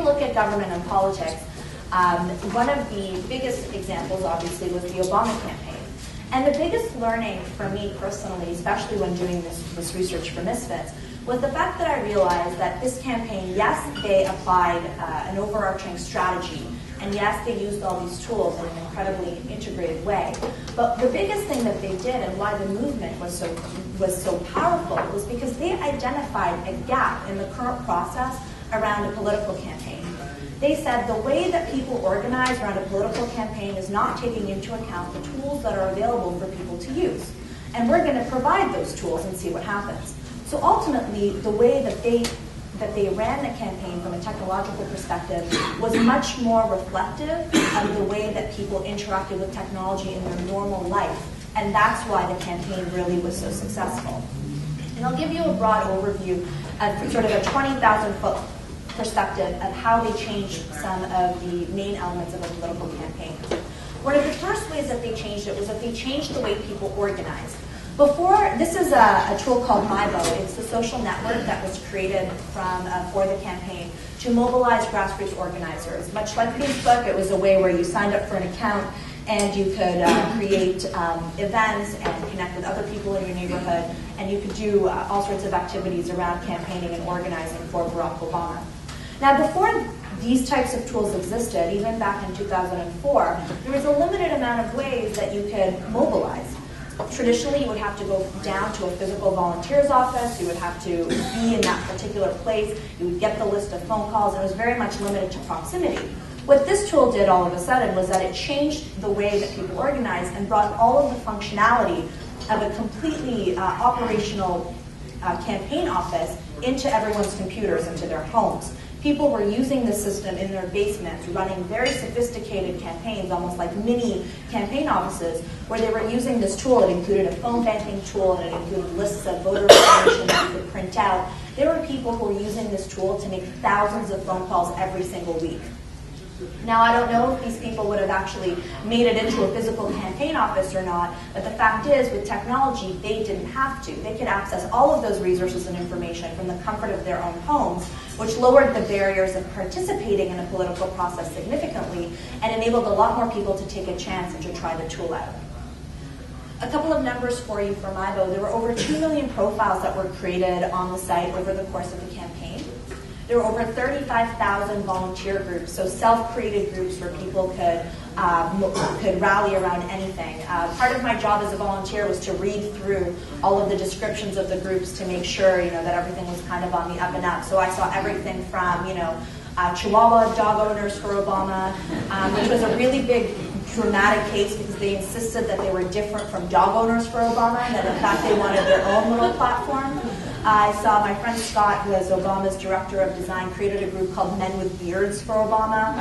look at government and politics, one of the biggest examples, obviously, was the Obama campaign. And the biggest learning for me personally, especially when doing this research for Misfits, was the fact that I realized that this campaign, yes, they applied an overarching strategy, and yes, they used all these tools in an incredibly integrated way. But the biggest thing that they did, and why the movement was so powerful, was because they identified a gap in the current process around a political campaign. They said the way that people organize around a political campaign is not taking into account the tools that are available for people to use. And we're going to provide those tools and see what happens. So ultimately, the way that they ran the campaign from a technological perspective was much more reflective of the way that people interacted with technology in their normal life. And that's why the campaign really was so successful. And I'll give you a broad overview of sort of a 20,000-foot perspective of how they changed some of the main elements of a political campaign. One of the first ways that they changed it was that they changed the way people organized. Before, this is a tool called Ivey. It's the social network that was created for the campaign to mobilize grassroots organizers. Much like Facebook, it was a way where you signed up for an account and you could create events and connect with other people in your neighborhood, and you could do all sorts of activities around campaigning and organizing for Barack Obama. Now, before these types of tools existed, even back in 2004, there was a limited amount of ways that you could mobilize. Traditionally, you would have to go down to a physical volunteer's office, you would have to be in that particular place, you would get the list of phone calls, and it was very much limited to proximity. What this tool did all of a sudden was that it changed the way that people organized and brought all of the functionality of a completely operational campaign office into everyone's computers, into their homes. People were using the system in their basements, running very sophisticated campaigns, almost like mini campaign offices, where they were using this tool. It included a phone banking tool, and it included lists of voter information that you could print out. There were people who were using this tool to make thousands of phone calls every single week. Now, I don't know if these people would have actually made it into a physical campaign office or not, but the fact is, with technology, they didn't have to. They could access all of those resources and information from the comfort of their own homes, which lowered the barriers of participating in a political process significantly and enabled a lot more people to take a chance and to try the tool out. A couple of numbers for you from Ivey. There were over 2 million profiles that were created on the site over the course of the campaign. There were over 35,000 volunteer groups, so self-created groups where people could rally around anything. Part of my job as a volunteer was to read through all of the descriptions of the groups to make sure, that everything was kind of on the up and up. So I saw everything from, Chihuahua dog owners for Obama, which was a really big dramatic case because they insisted that they were different from dog owners for Obama, and that in fact they wanted their own little platform. I saw my friend Scott, who was Obama's director of design, created a group called Men with Beards for Obama.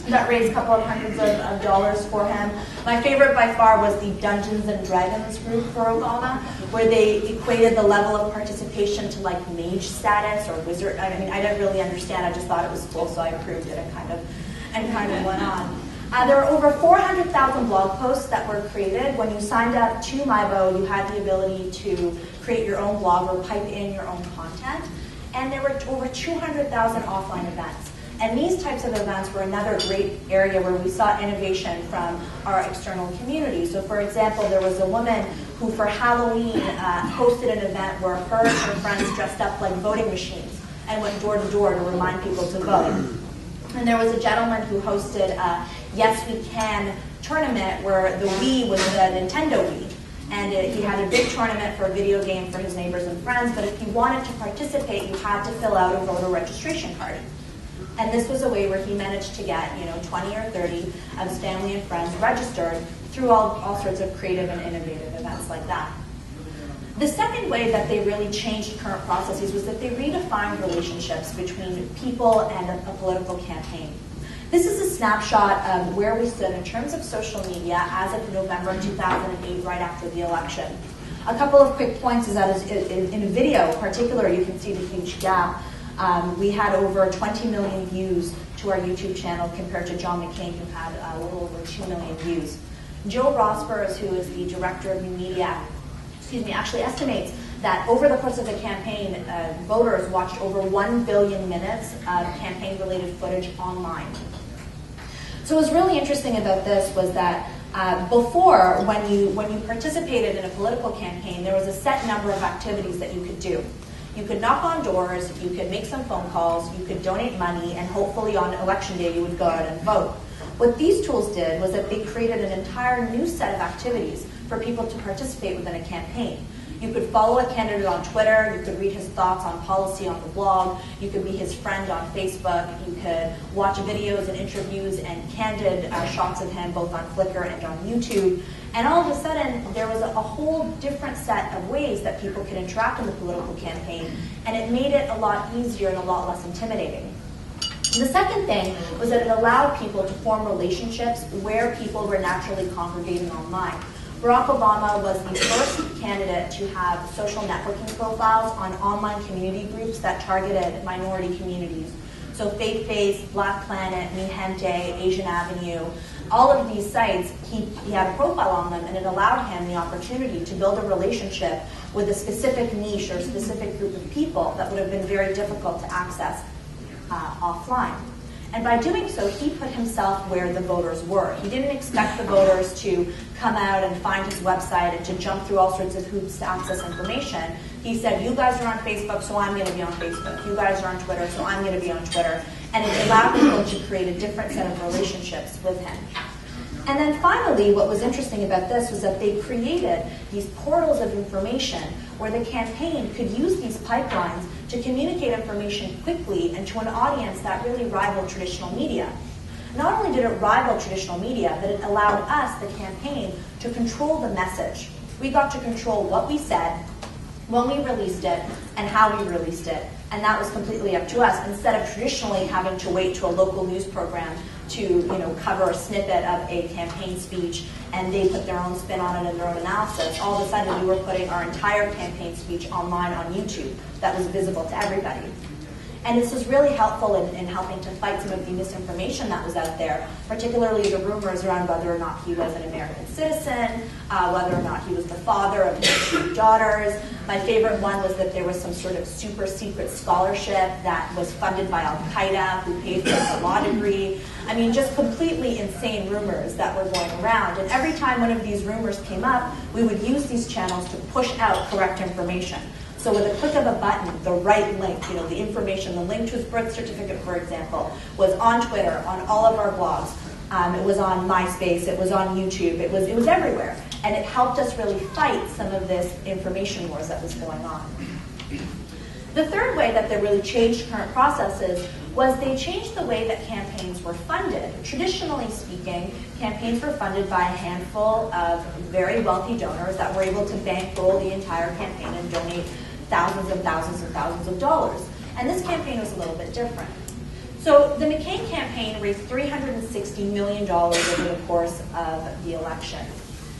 That raised a couple of hundreds of dollars for him. My favorite by far was the Dungeons and Dragons group for Obama, where they equated the level of participation to like mage status or wizard. I mean, I didn't really understand. I just thought it was cool, so I approved it and kind of went on. There were over 400,000 blog posts that were created. When you signed up to Ivey, you had the ability to create your own blog or pipe in your own content. And there were over 200,000 offline events. And these types of events were another great area where we saw innovation from our external community. So for example, there was a woman who for Halloween hosted an event where her and her friends dressed up like voting machines and went door to door to remind people to vote. And there was a gentleman who hosted a Yes We Can tournament where the Wii was the Nintendo Wii. And he had a big tournament for a video game for his neighbors and friends, but if you wanted to participate, you had to fill out a voter registration card. And this was a way where he managed to get 20 or 30 of his family and friends registered through all sorts of creative and innovative events like that. The second way that they really changed current processes was that they redefined relationships between people and a political campaign. This is a snapshot of where we stood in terms of social media as of November 2008, right after the election. A couple of quick points is that in video in particular, you can see the huge gap. We had over 20 million views to our YouTube channel compared to John McCain, who had a little over 2 million views. Joe Rospers, who is the director of new media, actually estimates that over the course of the campaign, voters watched over 1 billion minutes of campaign-related footage online. So what was really interesting about this was that before, when you participated in a political campaign, there was a set number of activities that you could do. You could knock on doors, you could make some phone calls, you could donate money, and hopefully on election day you would go out and vote. What these tools did was that they created an entire new set of activities for people to participate within a campaign. You could follow a candidate on Twitter, you could read his thoughts on policy on the blog, you could be his friend on Facebook, you could watch videos and interviews and candid shots of him both on Flickr and on YouTube. And all of a sudden, there was a whole different set of ways that people could interact in the political campaign, and it made it a lot easier and a lot less intimidating. The second thing was that it allowed people to form relationships where people were naturally congregating online. Barack Obama was the first candidate to have social networking profiles on online community groups that targeted minority communities. So Faith Base, Black Planet, Mi Gente, Asian Avenue, all of these sites, he had a profile on them, and it allowed him the opportunity to build a relationship with a specific niche or specific group of people that would have been very difficult to access offline. And by doing so, he put himself where the voters were. He didn't expect the voters to come out and find his website and to jump through all sorts of hoops to access information. He said, you guys are on Facebook, so I'm going to be on Facebook. You guys are on Twitter, so I'm going to be on Twitter. And it allowed people to create a different set of relationships with him. And then finally, what was interesting about this was that they created these portals of information where the campaign could use these pipelines to communicate information quickly and to an audience that really rivaled traditional media. Not only did it rival traditional media, but it allowed us, the campaign, to control the message. We got to control what we said, when we released it, and how we released it. And that was completely up to us, instead of traditionally having to wait to a local news program to cover a snippet of a campaign speech, and they put their own spin on it and their own analysis. All of a sudden, we were putting our entire campaign speech online on YouTube that was visible to everybody. And this was really helpful in helping to fight some of the misinformation that was out there, particularly the rumors around whether or not he was an American citizen, whether or not he was the father of his 2 daughters. My favorite one was that there was some sort of super secret scholarship that was funded by Al-Qaeda, who paid for a law degree. I mean, just completely insane rumors that were going around. And every time one of these rumors came up, we would use these channels to push out correct information. So with a click of a button, the right link, the information, the link to his birth certificate, for example, was on Twitter, on all of our blogs. It was on MySpace, it was on YouTube, it was everywhere. And it helped us really fight some of this information wars that was going on. The third way that they really changed current processes was they changed the way that campaigns were funded. Traditionally speaking, campaigns were funded by a handful of very wealthy donors that were able to bankroll the entire campaign and donate thousands and thousands and thousands of dollars. And this campaign was a little bit different. So the McCain campaign raised $360 million over the course of the election.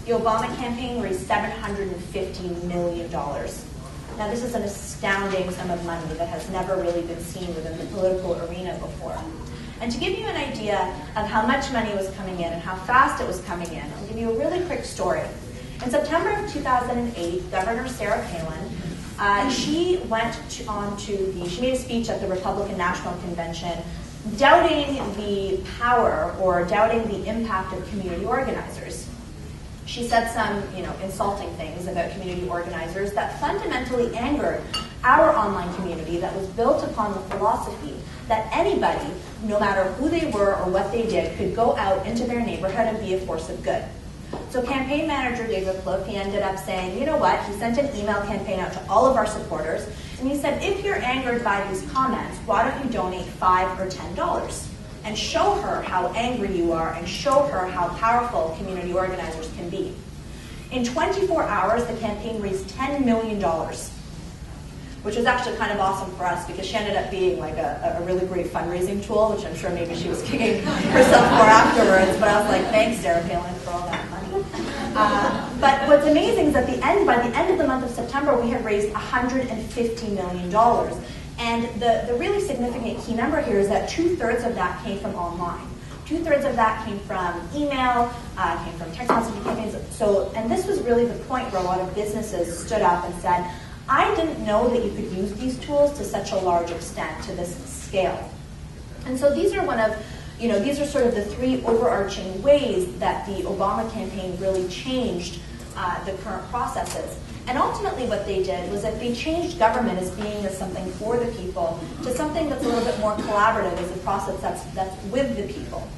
The Obama campaign raised $750 million. Now this is an astounding sum of money that has never really been seen within the political arena before. And to give you an idea of how much money was coming in and how fast it was coming in, I'll give you a really quick story. In September of 2008, Governor Sarah Palin, she made a speech at the Republican National Convention doubting the power or doubting the impact of community organizers. She said some, insulting things about community organizers that fundamentally angered our online community that was built upon the philosophy that anybody, no matter who they were or what they did, could go out into their neighborhood and be a force of good. So campaign manager David Plouffe, he ended up saying, you know what, he sent an email campaign out to all of our supporters, and he said, if you're angered by these comments, why don't you donate $5 or $10? And show her how angry you are and show her how powerful community organizers can be. In 24 hours, the campaign raised $10 million, which was actually kind of awesome for us because she ended up being like a really great fundraising tool, which I'm sure maybe she was kicking herself for afterwards. But I was like, thanks, Sarah Palin, for all that money. But what's amazing is that by the end of the month of September, we had raised $150 million. And the really significant key number here is that 2/3 of that came from online. 2/3 of that came from email, came from text messaging campaigns. And this was really the point where a lot of businesses stood up and said, I didn't know that you could use these tools to such a large extent, to this scale. And so these are these are sort of the three overarching ways that the Obama campaign really changed the current processes. And ultimately what they did was that they changed government as being something for the people to something that's a little bit more collaborative as a process that's with the people.